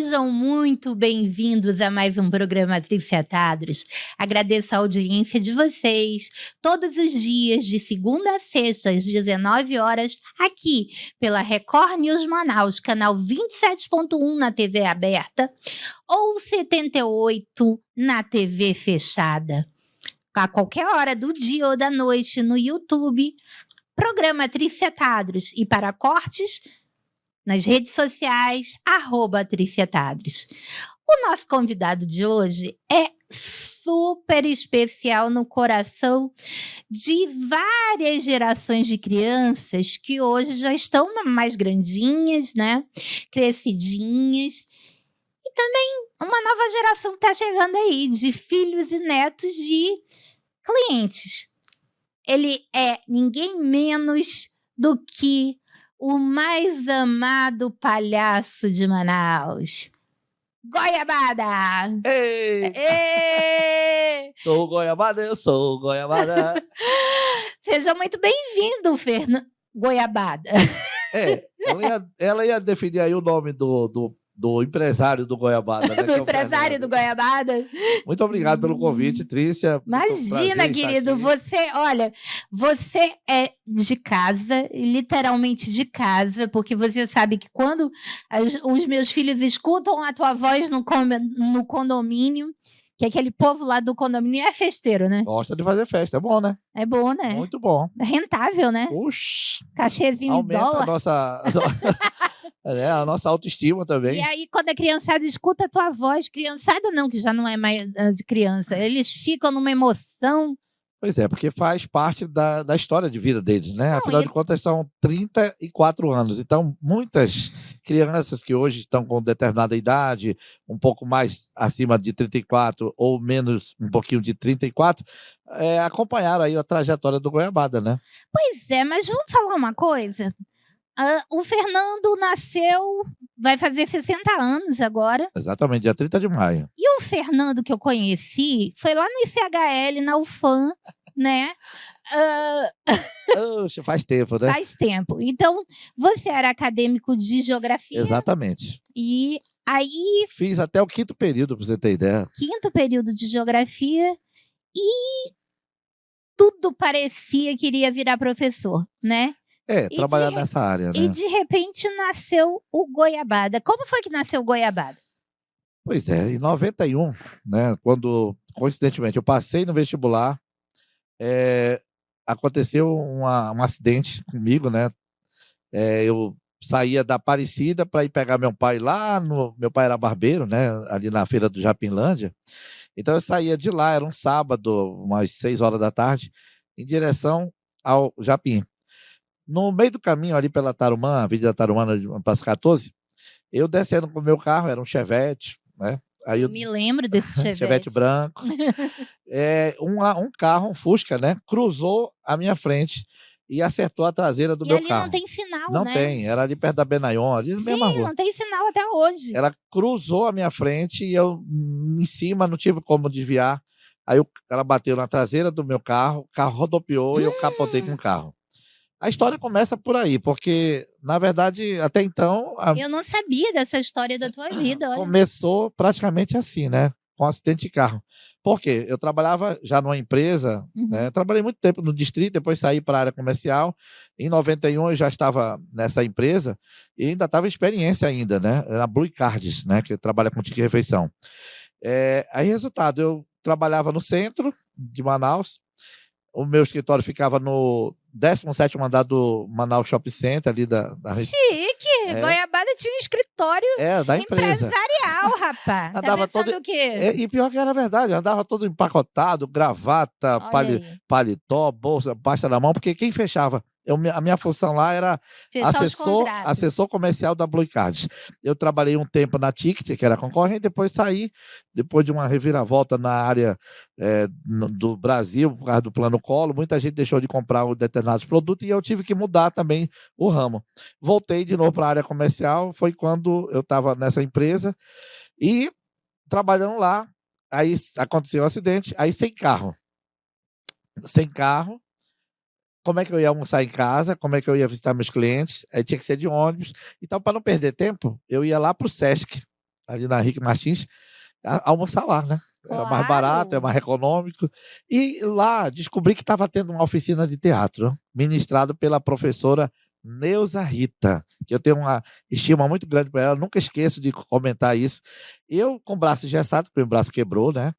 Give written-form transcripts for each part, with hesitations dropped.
Sejam muito bem-vindos a mais um programa Triciatados. Agradeço a audiência de vocês todos os dias, de segunda a sexta, às 19 horas, aqui pela Record News Manaus, canal 27.1 na TV aberta ou 78 na TV fechada. A qualquer hora do dia ou da noite no YouTube, programa Triciatados, e para cortes nas redes sociais, @Triciatados. O nosso convidado de hoje é super especial no coração de várias gerações de crianças que hoje já estão mais grandinhas, né? Crescidinhas. E também uma nova geração que está chegando aí, de filhos e netos de clientes. Ele é ninguém menos do que o mais amado palhaço de Manaus, Goiabada! Ei! Ê! Sou Goiabada, eu sou Goiabada. Seja muito bem-vindo, Goiabada. Ela ia definir aí o nome do empresário do Goiabada. Né, do empresário do Goiabada. Muito obrigado pelo convite, Trícia. Imagina, querido, você é de casa, literalmente de casa, porque você sabe que quando os meus filhos escutam a tua voz no condomínio, que aquele povo lá do condomínio é festeiro, né? Gosta de fazer festa, é bom, né? É bom, né? Muito bom. É rentável, né? Oxi. Cachezinho em aumenta dólar. A nossa autoestima também. E aí, quando a criançada escuta a tua voz, criançada não, que já não é mais de criança, eles ficam numa emoção. Pois é, porque faz parte da história de vida deles, né? Não, Afinal de contas, são 34 anos. Então, muitas crianças que hoje estão com determinada idade, um pouco mais acima de 34 ou menos, um pouquinho de 34, acompanharam aí a trajetória do Goiabada, né? Pois é, mas vamos falar uma coisa? O Fernando nasceu, vai fazer 60 anos agora. Exatamente, dia 30 de maio. E o Fernando que eu conheci foi lá no ICHL, na UFAM, né? Oxe, faz tempo, né? Faz tempo. Então, você era acadêmico de geografia. Exatamente. E aí... Fiz até o 5º período, pra você ter ideia. 5º período de geografia e tudo parecia que iria virar professor, né? Trabalhar nessa área, né? E de repente nasceu o Goiabada. Como foi que nasceu o Goiabada? Pois é, em 91, né, quando, coincidentemente, eu passei no vestibular, aconteceu um acidente comigo, né? Eu saía da Aparecida para ir pegar meu pai lá, meu pai era barbeiro, né, ali na feira do Japinlândia. Então eu saía de lá, era um sábado, umas 6 horas da tarde, em direção ao Japim. No meio do caminho, ali pela Tarumã, a Avenida Tarumã, na Praça 14, eu descendo com o meu carro, era um Chevette, né? Aí eu me lembro desse Chevette. Chevette branco. Um carro, um Fusca, né? Cruzou a minha frente e acertou a traseira do meu carro. E ali não tem sinal, não né? Não tem, era ali perto da Benayon, ali na mesma rua. Não tem sinal até hoje. Ela cruzou a minha frente e eu, em cima, não tive como desviar. Aí ela bateu na traseira do meu carro, o carro rodopiou e eu capotei com o carro. A história começa por aí, porque, na verdade, até então... Eu não sabia dessa história da tua vida, olha. Começou praticamente assim, né? Com um acidente de carro. Por quê? Eu trabalhava já numa empresa, né? Trabalhei muito tempo no distrito, depois saí para a área comercial. Em 91 eu já estava nessa empresa e ainda estava em experiência ainda, né? Era a Blue Cards, né? Que trabalha com ticket refeição. Aí, resultado, eu trabalhava no centro de Manaus. O meu escritório ficava no 17º andar do Manaus Shopping Center, ali da Chique! Goiabada tinha um escritório da empresa. Empresarial, rapaz. Andava tá pensando o quê? E pior que era verdade, andava todo empacotado, gravata, paletó, bolsa, pasta na mão, porque quem fechava? A minha função lá era assessor comercial da Blue Cards. Eu trabalhei um tempo na Ticket, que era concorrente, depois saí, depois de uma reviravolta na área do Brasil, por causa do Plano Collor, muita gente deixou de comprar determinados produtos e eu tive que mudar também o ramo. Voltei de novo para a área comercial, foi quando eu estava nessa empresa e trabalhando lá, aí aconteceu um acidente, aí sem carro. Como é que eu ia almoçar em casa, como é que eu ia visitar meus clientes, aí tinha que ser de ônibus. Então, para não perder tempo, eu ia lá para o Sesc, ali na Henrique Martins, almoçar lá, né? Claro. É mais barato, é mais econômico. E lá descobri que estava tendo uma oficina de teatro, ministrado pela professora Neuza Rita, que eu tenho uma estima muito grande por ela, nunca esqueço de comentar isso. Eu com o braço engessado, porque o braço quebrou, né?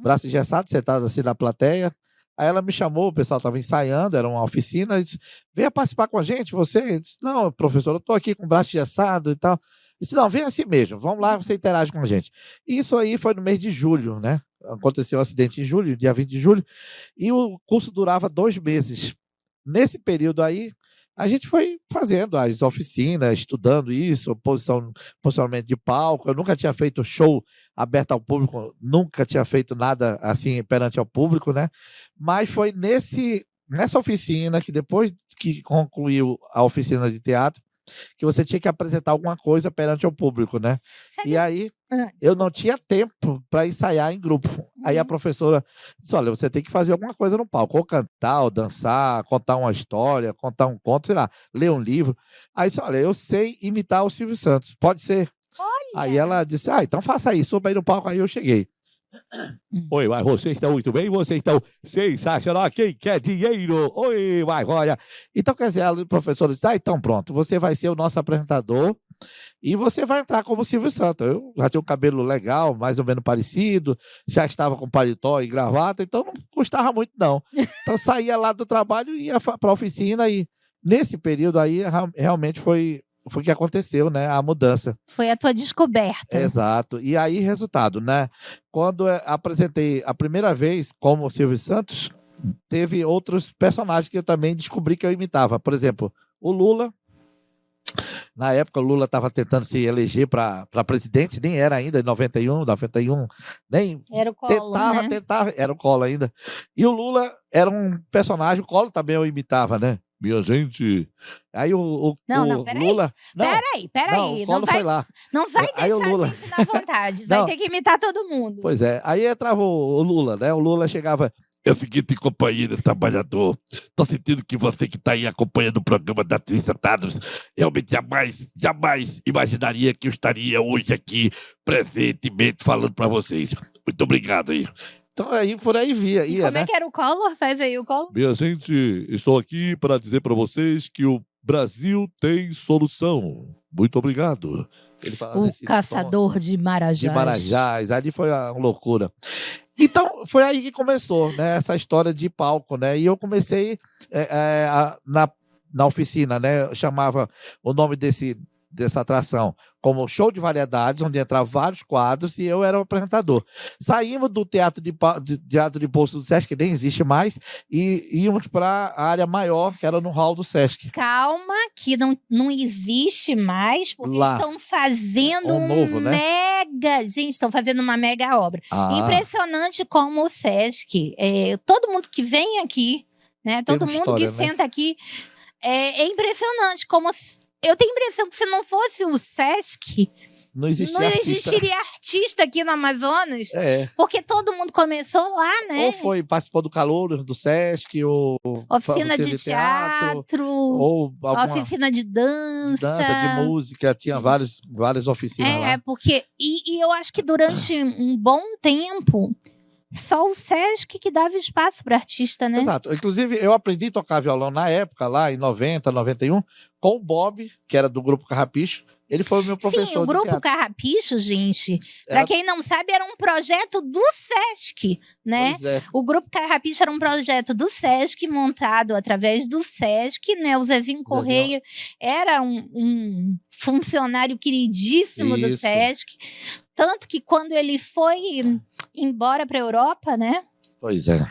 Braço engessado, sentado assim na plateia. Aí ela me chamou, o pessoal estava ensaiando, era uma oficina, e disse, venha participar com a gente, você? Eu disse, não, professor, eu estou aqui com o braço engessado e tal. Eu disse, não, vem assim mesmo, vamos lá, você interage com a gente. Isso aí foi no mês de julho, né? Aconteceu um acidente em julho, dia 20 de julho, e o curso durava 2 meses. Nesse período aí, a gente foi fazendo as oficinas, estudando isso, posicionamento de palco. Eu nunca tinha feito show aberto ao público, nunca tinha feito nada assim perante ao público, né? Mas foi nessa oficina que depois que concluiu a oficina de teatro, que você tinha que apresentar alguma coisa perante ao público, né? E aí eu não tinha tempo para ensaiar em grupo. Aí a professora disse, olha, você tem que fazer alguma coisa no palco, ou cantar, ou dançar, contar uma história, contar um conto, sei lá, ler um livro. Aí disse, olha, eu sei imitar o Silvio Santos, pode ser? Olha. Aí ela disse, então faça isso, suba aí no palco. Aí eu cheguei. Oi, mas vocês estão muito bem, vocês estão sensacional, quem quer dinheiro? Oi, mas olha. Então, quer dizer, a professora disse, então pronto, você vai ser o nosso apresentador e você vai entrar como Silvio Santos. Eu já tinha um cabelo legal, mais ou menos parecido, já estava com paletó e gravata, então não custava muito não. Então saía lá do trabalho e ia para a oficina e nesse período aí realmente foi o que aconteceu, né? A mudança. Foi a tua descoberta. Exato. E aí, resultado, né? Quando eu apresentei a primeira vez como Silvio Santos, teve outros personagens que eu também descobri que eu imitava. Por exemplo, o Lula. Na época, o Lula estava tentando se eleger para presidente, nem era ainda, em 91, nem era o Collor, tentava, era o Collor ainda. E o Lula era um personagem, o Collor também eu imitava, né? Minha gente. Aí o Lula. Peraí. O Collor foi lá. Não vai deixar a gente na vontade. Vai ter que imitar todo mundo. Pois é. Aí entrava o Lula, né? O Lula chegava. É o seguinte, companheiro trabalhador. Tô sentindo que você que está aí acompanhando o programa da Trícia Tadros, realmente jamais imaginaria que eu estaria hoje aqui presentemente falando para vocês. Muito obrigado aí. Então aí por aí ia, como é que era o Collor? Faz aí o Collor. Minha gente, estou aqui para dizer para vocês que o Brasil tem solução. Muito obrigado. Ele o caçador de Marajás. De Marajás. Ali foi uma loucura. Então, foi aí que começou, né, essa história de palco, né? E eu comecei na oficina, né? Eu chamava o nome dessa atração como show de variedades, onde entravam vários quadros e eu era o apresentador. Saímos do teatro de Poço do Sesc, que nem existe mais, e íamos para a área maior, que era no hall do Sesc. Calma, que não existe mais, porque lá, estão fazendo novo, né? Gente, estão fazendo uma mega obra. Impressionante como o Sesc, todo mundo que vem aqui, né? Todo mundo que senta aqui, é impressionante como... Eu tenho a impressão que se não fosse o Sesc, não existiria artista aqui no Amazonas, porque todo mundo começou lá, né? Ou participou do Calouro, do Sesc, ou oficina de teatro, ou oficina de dança. De música, tinha várias oficinas lá. Porque... E eu acho que durante um bom tempo... Só o Sesc que dava espaço para artista, né? Exato. Inclusive, eu aprendi a tocar violão na época, lá em 90, 91, com o Bob, que era do Grupo Carrapicho. Ele foi o meu professor. Sim, o Grupo Carrapicho, gente, para quem não sabe, era um projeto do Sesc, né? Pois é. O Grupo Carrapicho era um projeto do Sesc, montado através do Sesc, né? O Zezinho Correia era um funcionário queridíssimo do Sesc. Tanto que quando ele foi embora para a Europa, né? Pois é.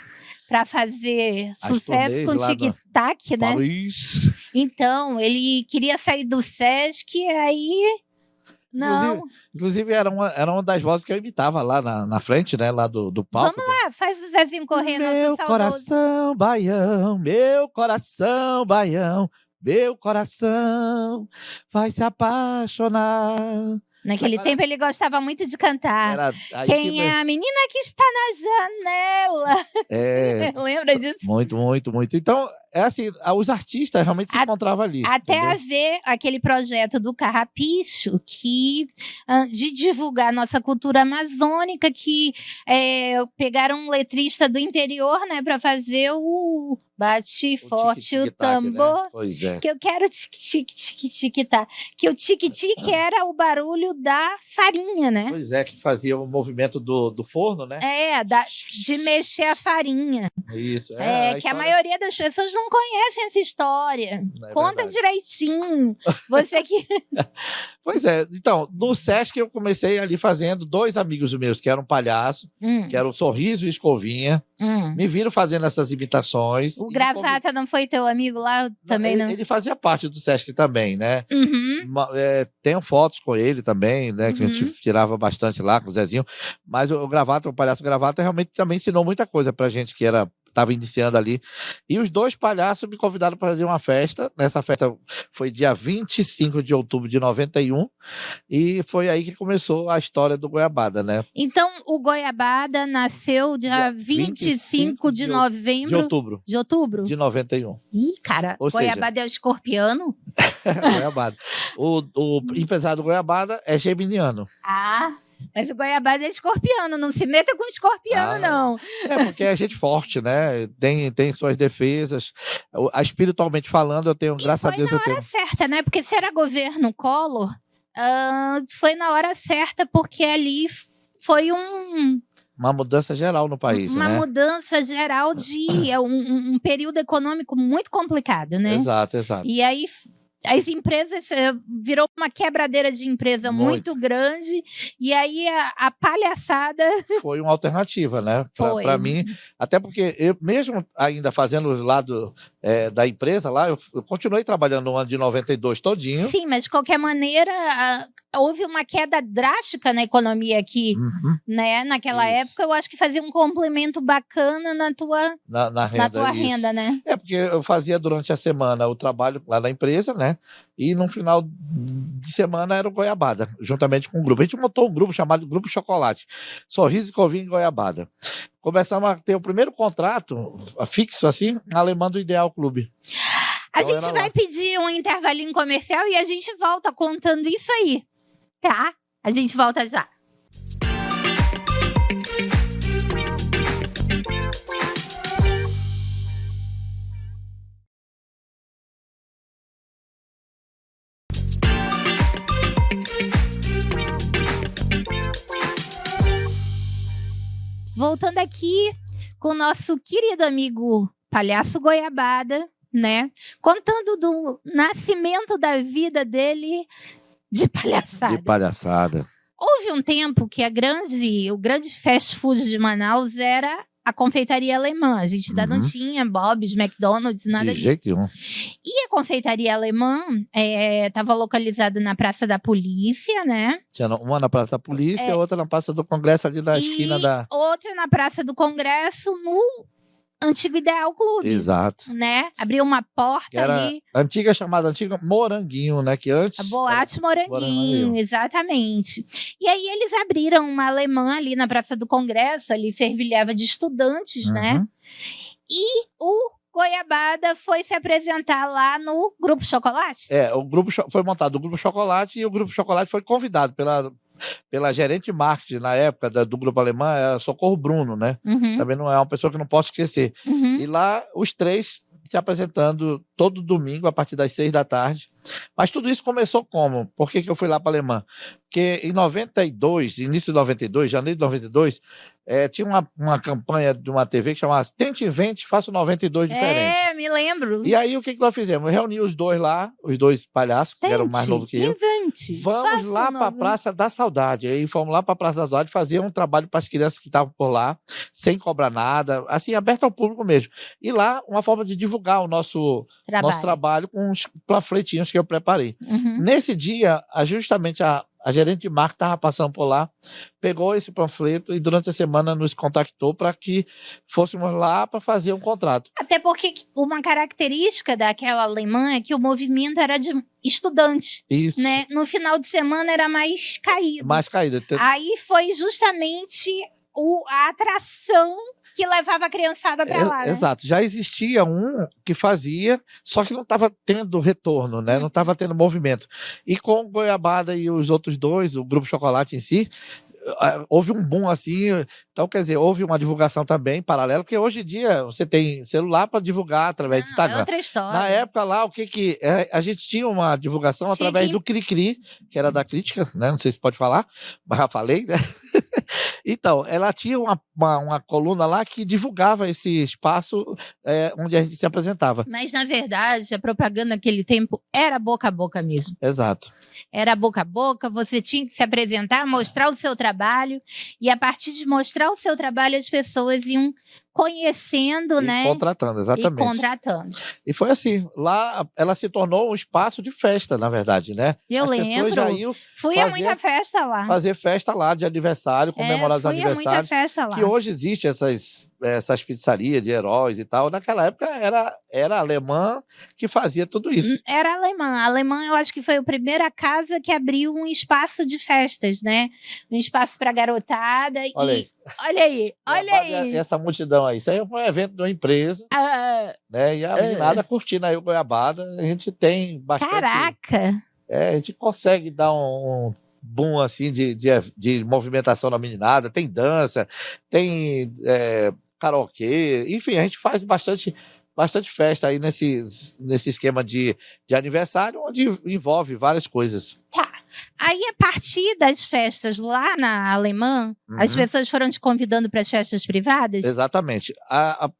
Para fazer sucesso com o tic-tac, né? Paris. Então, ele queria sair do Sesc, aí... Não. Inclusive era uma das vozes que eu imitava lá na frente, né? Lá do palco. Vamos lá, faz o Zezinho correndo. Meu coração baião, meu coração baião, meu coração vai se apaixonar Naquele tempo ele gostava muito de cantar. Quem é a menina que está na janela? Lembra disso? Muito, muito, muito. Então, é assim, os artistas realmente se encontravam ali. Até haver aquele projeto do Carrapicho de divulgar nossa cultura amazônica, que pegaram um letrista do interior, né, para fazer o bate forte o tambor, né? Pois é. Que eu quero tic-tic-tic-tic-tá. Que o tic-tic era o barulho da farinha, né? Pois é, que fazia o movimento do forno, né? De mexer a farinha. Isso. Que a maioria das pessoas não conhecem essa história. Conta direitinho. Você que... Pois é. Então, no Sesc eu comecei ali fazendo 2 amigos meus, que eram palhaço, que eram Sorriso e Escovinha. Me viram fazendo essas imitações. O Gravata não foi teu amigo lá também, não? Ele fazia parte do Sesc também, né? Tenho fotos com ele também, né? Que a gente tirava bastante lá com o Zezinho. Mas o Gravata, o palhaço Gravata, realmente também ensinou muita coisa pra gente que estava iniciando ali. E os 2 palhaços me convidaram para fazer uma festa. Nessa festa foi dia 25 de outubro de 91. E foi aí que começou a história do Goiabada, né? Então, o Goiabada nasceu dia 25 de novembro... De outubro. De 91. Ih, cara, Goiabada é o escorpiano? Goiabada. O empresário do Goiabada é geminiano. Mas o Goiabada é escorpiano, não se meta com escorpiano, não. Porque é gente forte, né? Tem suas defesas. Espiritualmente falando, eu tenho, graças a Deus, eu tenho. Foi na hora certa, né? Porque se era governo Collor, foi na hora certa, porque ali foi uma mudança geral no país, né? Uma mudança geral de um período econômico muito complicado, né? Exato. E aí as empresas, virou uma quebradeira de empresa muito grande, e aí a palhaçada... Foi uma alternativa, né? Para mim, até porque eu mesmo ainda fazendo o lado da empresa lá, eu continuei trabalhando no ano de 92 todinho. Sim, mas de qualquer maneira, houve uma queda drástica na economia aqui, né? Naquela época, eu acho que fazia um complemento bacana na tua renda, né? Porque eu fazia durante a semana o trabalho lá na empresa, né? E no final de semana era o Goiabada, juntamente com o grupo. A gente montou um grupo chamado Grupo Chocolate, Sorriso, Escovinha e Goiabada. Começamos a ter o primeiro contrato fixo, assim, na Alemã do Ideal Clube. A gente vai pedir um intervalinho comercial e a gente volta contando isso aí, tá? A gente volta já. Voltando aqui com o nosso querido amigo Palhaço Goiabada, né? Contando do nascimento da vida dele de palhaçada. De palhaçada. Houve um tempo que o grande fast food de Manaus era a confeitaria alemã. A gente ainda não tinha Bob's, McDonald's, nada disso. De jeito nenhum. E a confeitaria alemã estava localizada na Praça da Polícia, né? Tinha uma na Praça da Polícia e outra na Praça do Congresso, ali na esquina da... outra na Praça do Congresso, no Antigo Ideal Clube. Exato. Né? Abriu uma porta ali. Chamada Moranguinho, né? Que antes... A Boate Moranguinho, exatamente. E aí eles abriram uma alemã ali na Praça do Congresso, ali fervilhava de estudantes, né? E o Goiabada foi se apresentar lá no Grupo Chocolate? O grupo foi montado o Grupo Chocolate e o Grupo Chocolate foi convidado pela gerente de marketing na época do Grupo Alemã, era Socorro Bruno, né? Também não é uma pessoa que não posso esquecer. E lá, os 3 se apresentando todo domingo, a partir das 6 da tarde. Mas tudo isso começou como? Por que eu fui lá para a Alemã? Porque em 92, início de 92, janeiro de 92, tinha uma campanha de uma TV que chamava Tente Invente, Faça 92 Diferente. Me lembro. E aí, o que nós fizemos? Eu reuni os 2 lá, os 2 palhaços, que eram mais novos que eu. Invente. Vamos lá para a Praça da Saudade. Aí fomos lá para a Praça da Saudade fazer um trabalho para as crianças que estavam por lá, sem cobrar nada, assim, aberto ao público mesmo. E lá, uma forma de divulgar o nosso trabalho com uns panfletinhos que eu preparei. Nesse dia, justamente a gerente de marketing estava passando por lá, pegou esse panfleto e durante a semana nos contactou para que fôssemos lá para fazer um contrato. Até porque uma característica daquela alemã é que o movimento era de estudante. Isso. Né? No final de semana era mais caído. Mais caído. Aí foi justamente a atração que levava a criançada para lá, né? Exato. Já existia um que fazia, só que não estava tendo retorno, né? Não estava tendo movimento. E com o Goiabada e os outros dois, o Grupo Chocolate em si, houve um boom assim. Então, quer dizer, houve uma divulgação também paralela, porque hoje em dia você tem celular para divulgar através do Instagram. É outra história. Na época lá, a gente tinha uma divulgação através do Cricri, que era da crítica, né? Não sei se pode falar, mas já falei, né? Então, ela tinha uma coluna lá que divulgava esse espaço onde a gente se apresentava. Mas, na verdade, a propaganda naquele tempo era boca a boca mesmo. Exato. Era boca a boca, você tinha que se apresentar, mostrar o seu trabalho, e a partir de mostrar o seu trabalho, as pessoas iam conhecendo, né? Contratando, exatamente. E contratando. E foi assim, lá ela se tornou um espaço de festa, na verdade, né? Eu lembro. Pessoas já iam fui a muita festa lá. Fazer festa lá de aniversário, comemorar os aniversários. Fui a muita festa lá. Que hoje existe essas pizzarias de heróis e tal. Naquela época era a alemã que fazia tudo isso. Era alemã. A alemã, eu acho que foi a primeira casa que abriu um espaço de festas, né? Um espaço para garotada. Olha aí. Olha aí. Essa multidão aí. Isso aí foi um evento de uma empresa. Né? E a meninada curtindo aí o Goiabada. A gente tem bastante. Caraca! A gente consegue dar um boom assim de movimentação na meninada. Tem dança, tem karaokê. Enfim, a gente faz bastante festa aí nesse esquema de aniversário, onde envolve várias coisas. Tá. Aí, a partir das festas lá na Alemã, as pessoas foram te convidando para as festas privadas? Exatamente. A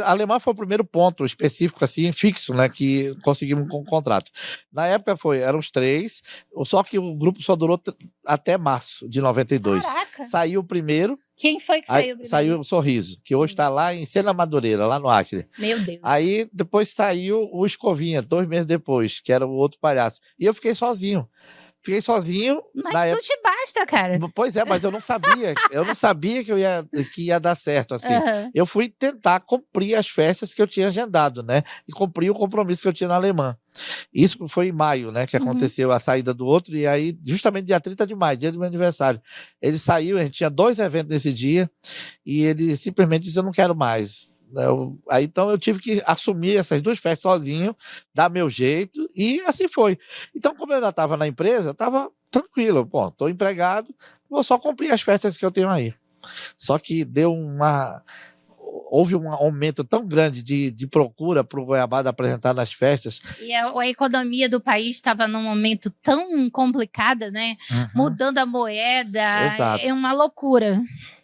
Alemã foi o primeiro ponto específico, assim, fixo, né, que conseguimos com o contrato. Na época eram os 3, só que o grupo só durou até março de 92. Caraca! Saiu o primeiro. Quem foi que saiu primeiro? Saiu o Sorriso, que hoje está lá em Sena Madureira, lá no Acre. Meu Deus. Aí depois saiu o Escovinha, 2 meses depois, que era o outro palhaço. E eu fiquei sozinho. Mas tu te basta, cara. Pois é, mas eu não sabia. Eu não sabia que ia dar certo, assim. Eu fui tentar cumprir as festas que eu tinha agendado, né? E cumprir o compromisso que eu tinha na Alemã. Isso foi em maio, né? Que aconteceu a saída do outro. E aí, justamente dia 30 de maio, dia do meu aniversário, ele saiu, a gente tinha 2 eventos nesse dia. E ele simplesmente disse, eu não quero mais. Então eu tive que assumir essas 2 festas sozinho, dar meu jeito, e assim foi. Então, como eu ainda estava na empresa, eu estava tranquilo. Pô, estou empregado, vou só cumprir as festas que eu tenho aí. Só que houve um aumento tão grande de procura para o Goiabada apresentar nas festas. E a economia do país estava num momento tão complicado, né? Mudando a moeda, Exato. É uma loucura.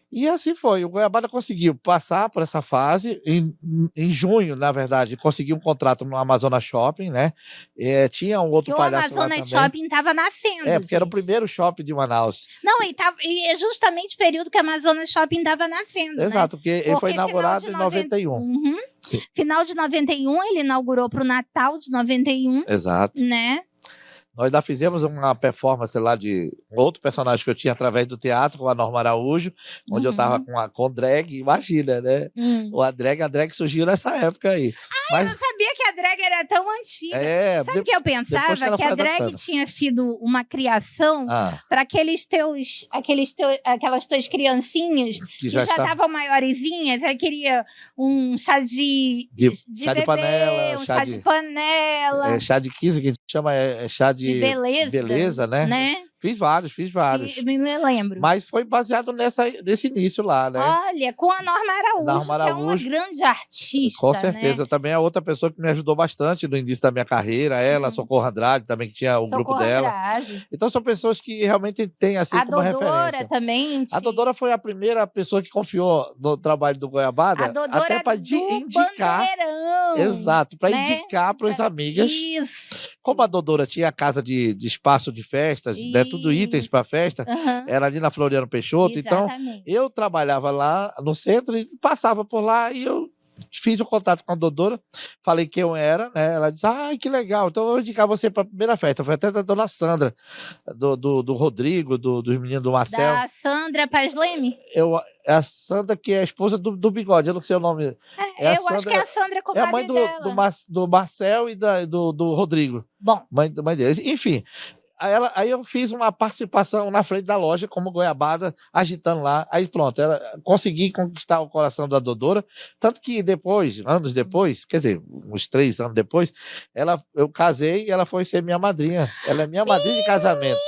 E assim foi, o Goiabada conseguiu passar por essa fase, em junho, na verdade, conseguiu um contrato no Amazonas Shopping, né? Tinha um outro palhaço lá também. O Amazonas Shopping estava nascendo, porque gente. era o primeiro shopping de Manaus. Não, e é justamente o período que o Amazonas Shopping estava nascendo, Exato, né? porque ele foi inaugurado em 91. Final de 91, ele inaugurou para o Natal de 91. Exato. Né? Nós ainda fizemos uma performance lá de outro personagem que eu tinha através do teatro, com a Norma Araújo, onde eu tava com drag, imagina, né? A drag surgiu nessa época aí. Mas eu não sabia que a drag era tão antiga. Sabe o que eu pensava? Que a drag tinha sido uma criação para aquelas tuas criancinhas que já estavam maiorzinhas, aí queria um chá de chá bebê, de panela, um chá de panela. Chá de 15, que a gente chama chá de beleza, né? Fiz vários. Me lembro. Mas foi baseado nesse início lá, né? Olha, com a Norma Araújo, que é uma grande artista. Com certeza. Né? Também é outra pessoa que me ajudou bastante no início da minha carreira. Ela, Socorro Andrade, também, que tinha o grupo dela. Então são pessoas que realmente têm assim como referência. A Dodora também. A Dodora foi a primeira pessoa que confiou no trabalho do Goiabada. A Dodora até para indicar. Bandeirão, exato, para indicar para as amigas. Isso. Como a Dodora tinha a casa de espaço de festas, né, tudo itens para festa, era ali na Floriano Peixoto. Exatamente. Então eu trabalhava lá no centro e passava por lá e eu fiz o contato com a Dodora, falei quem eu era, né? Ela disse, que legal, então eu vou indicar você para a primeira festa. Foi até da dona Sandra, do Rodrigo, dos meninos do Marcel. Da Sandra Paz Leme? É a Sandra, que é a esposa do Bigode, eu não sei o nome. Eu acho que é a Sandra, é a mãe do Marcel e do Rodrigo. Bom. Mãe deles. Enfim, aí eu fiz uma participação na frente da loja, como goiabada, agitando lá. Aí pronto, consegui conquistar o coração da Dodora. Tanto que depois, anos depois, quer dizer, uns 3 anos depois, eu casei e ela foi ser minha madrinha. Ela é minha madrinha de casamento.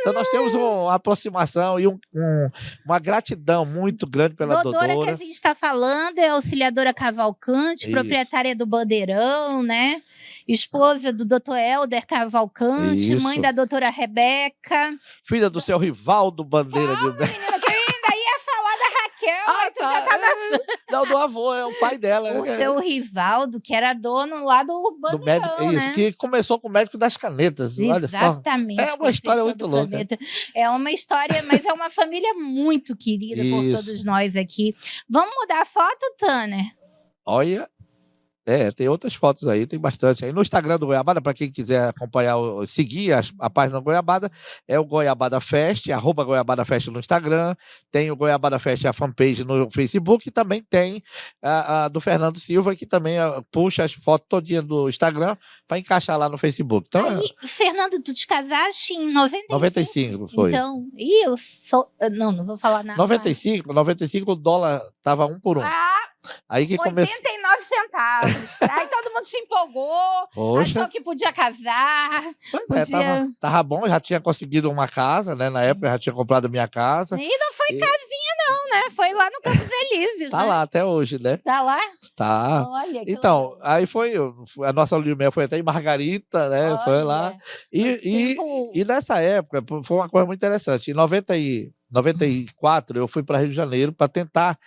Então nós temos uma aproximação e uma gratidão muito grande pela Dodora. Dodora que a gente está falando é auxiliadora Cavalcante, proprietária do Bandeirão, né? Esposa do Dr. Helder Cavalcante, mãe da doutora Rebeca. Filha do seu Rivaldo Bandeira de Menina, que eu ainda ia falar da Raquel, tu já tá Não, do avô, é o pai dela. O seu Rivaldo, que era dono lá do Bandeirão, Isso, que começou com o médico das canetas, olha só. Exatamente. É uma história muito louca. É uma história, mas é uma família muito querida por todos nós aqui. Vamos mudar a foto, Tanner? Olha... tem outras fotos aí, tem bastante. Aí no Instagram do Goiabada, para quem quiser acompanhar, seguir a página do Goiabada, é o Goiabada Fest, @Goiabada Fest no Instagram, tem o Goiabada Fest, a fanpage no Facebook, e também tem a do Fernando Silva, que também puxa as fotos todinhas do Instagram para encaixar lá no Facebook. Então, aí, Fernando, tu te casaste em 95? 95 foi. Então, eu sou... Não vou falar nada. 95 o dólar tava 1 por 1. Aí que 89 centavos. Aí todo mundo se empolgou, achou que podia casar. Tava bom, já tinha conseguido uma casa, né? Na época já tinha comprado a minha casa. E não foi casinha não, né? Foi lá no Campos Elíseos. Tá, né? Lá até hoje, né? Tá lá? Tá. Olha, então, aí foi, a nossa lua de mel foi até em Margarita, né? Olha. Foi lá. E nessa época, foi uma coisa muito interessante. Em 94, eu fui para Rio de Janeiro para tentar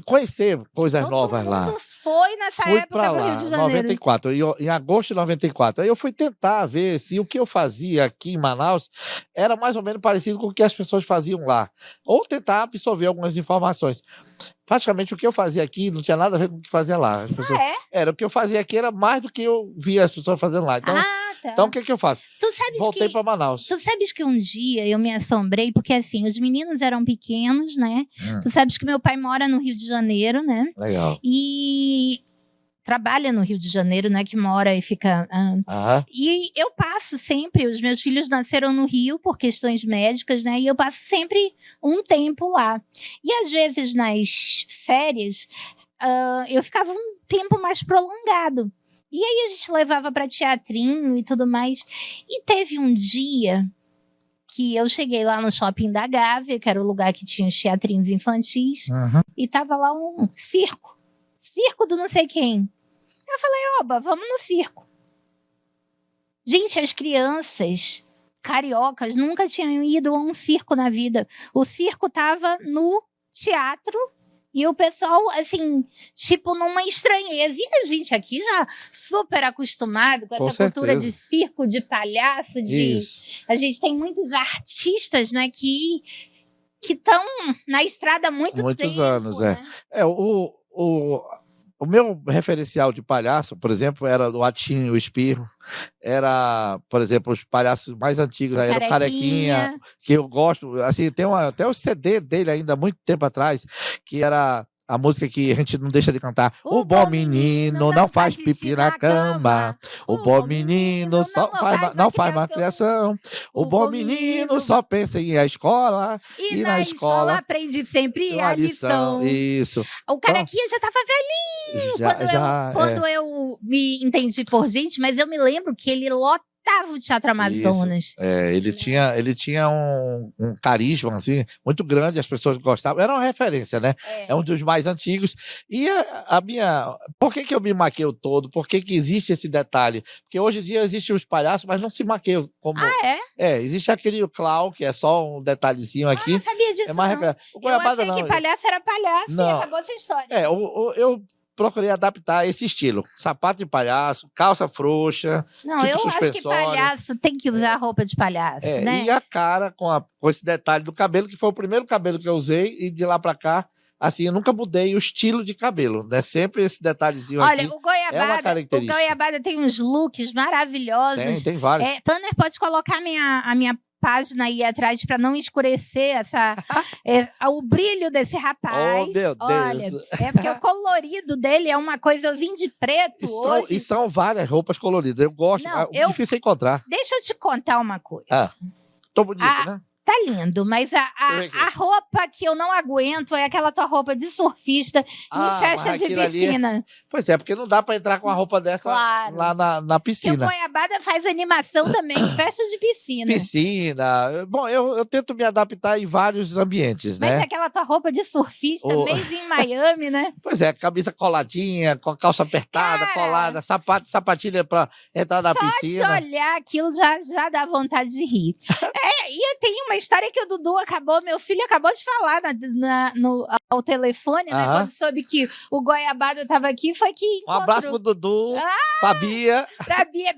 conhecer coisas novas lá. Todo mundo foi nessa época para o Rio de Janeiro. 94, em agosto de 94. Aí eu fui tentar ver se o que eu fazia aqui em Manaus era mais ou menos parecido com o que as pessoas faziam lá. Ou tentar absorver algumas informações. Praticamente o que eu fazia aqui não tinha nada a ver com o que fazia lá. O que eu fazia aqui era mais do que eu via as pessoas fazendo lá. Então, então o que eu faço? Voltei para Manaus. Tu sabes que um dia eu me assombrei, porque assim, os meninos eram pequenos, né? Tu sabes que meu pai mora no Rio de Janeiro, né? Legal. E trabalha no Rio de Janeiro, né? Que mora e fica... E eu passo sempre, os meus filhos nasceram no Rio por questões médicas, né? E eu passo sempre um tempo lá. E às vezes nas férias, eu ficava um tempo mais prolongado. E aí a gente levava para teatrinho e tudo mais. E teve um dia que eu cheguei lá no shopping da Gávea, que era o lugar que tinha os teatrinhos infantis, e tava lá um circo do não sei quem. Eu falei, oba, vamos no circo. Gente, as crianças cariocas nunca tinham ido a um circo na vida. O circo tava no teatro e o pessoal, assim, tipo, numa estranheza. E a gente aqui já super acostumado com essa cultura de circo, de palhaço, a gente tem muitos artistas, né, que estão na estrada há muitos tempo, anos, né? O meu referencial de palhaço, por exemplo, era o Atinho, o Espirro. Era, por exemplo, os palhaços mais antigos, era o Carequinha, que eu gosto. Assim, tem até o CD dele ainda, há muito tempo atrás, que era a música que a gente não deixa de cantar. O bom menino não faz pipi na cama. O bom menino só não faz malcriação. O bom menino só pensa em ir à escola. E na escola aprende sempre a lição. Isso. O Carequinha já estava velhinho quando eu me entendi por gente, mas eu me lembro que ele lotava o Teatro Amazonas. Ele tinha um carisma assim, muito grande, as pessoas gostavam. Era uma referência, né? É um dos mais antigos. E a minha... Por que eu me maqueio todo? Por que existe esse detalhe? Porque hoje em dia existem os palhaços, mas não se maqueiam como... Existe aquele clown, que é só um detalhezinho aqui. Eu não sabia disso, eu achei que palhaço era palhaço e acabou essa história. Eu procurei adaptar esse estilo. Sapato de palhaço, calça frouxa. Não, tipo eu acho que palhaço tem que usar roupa de palhaço, né? E a cara com esse detalhe do cabelo, que foi o primeiro cabelo que eu usei, e de lá pra cá assim, eu nunca mudei o estilo de cabelo, né? Sempre esse detalhezinho aqui. Olha, o Goiabada tem uns looks maravilhosos. Tem vários. Tanner, pode colocar a minha página aí atrás para não escurecer o brilho desse rapaz. Oh, meu Deus. Olha, porque o colorido dele é uma coisa, eu vim de preto hoje. E são várias roupas coloridas. Eu gosto, difícil encontrar. Deixa eu te contar uma coisa. Tô bonito, né? Tá lindo, mas a roupa que eu não aguento é aquela tua roupa de surfista em festa de piscina. Pois é, porque não dá pra entrar com uma roupa dessa lá na piscina. Porque o Goiabada faz animação também em festa de piscina. Piscina. Bom, eu tento me adaptar em vários ambientes, né? Mas aquela tua roupa de surfista, made in Miami, né? Pois é, camisa coladinha, com a calça apertada, colada, sapatilha pra entrar na piscina. Só de olhar aquilo já dá vontade de rir. E tem uma história que o Dudu meu filho acabou de falar ao telefone, né? Quando soube que o Goiabada estava aqui, foi que encontrou... Um abraço pro Dudu, pra Bia. Pra Bia.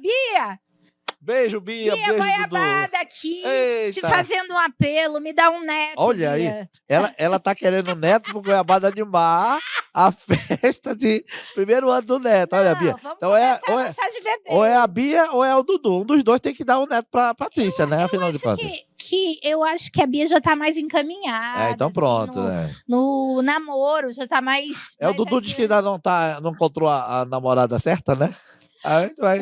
Beijo, Bia. Beijo, Goiabada Dudu. aqui, te fazendo um apelo, me dá um neto. Olha Bia. aí, ela tá querendo um neto pro Goiabada animar a festa de primeiro ano do neto. Olha, Bia. Então ou é a Bia ou é o Dudu. Um dos dois tem que dar um neto pra Patrícia, né? Afinal de contas. Eu acho que a Bia já tá mais encaminhada. Então pronto, né? No namoro, já tá mais... O Dudu diz que ainda não encontrou a namorada certa, né?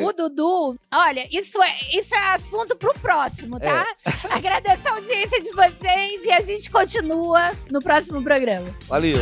O Dudu, olha, isso é assunto pro próximo, tá? Agradeço a audiência de vocês e a gente continua no próximo programa. Valeu!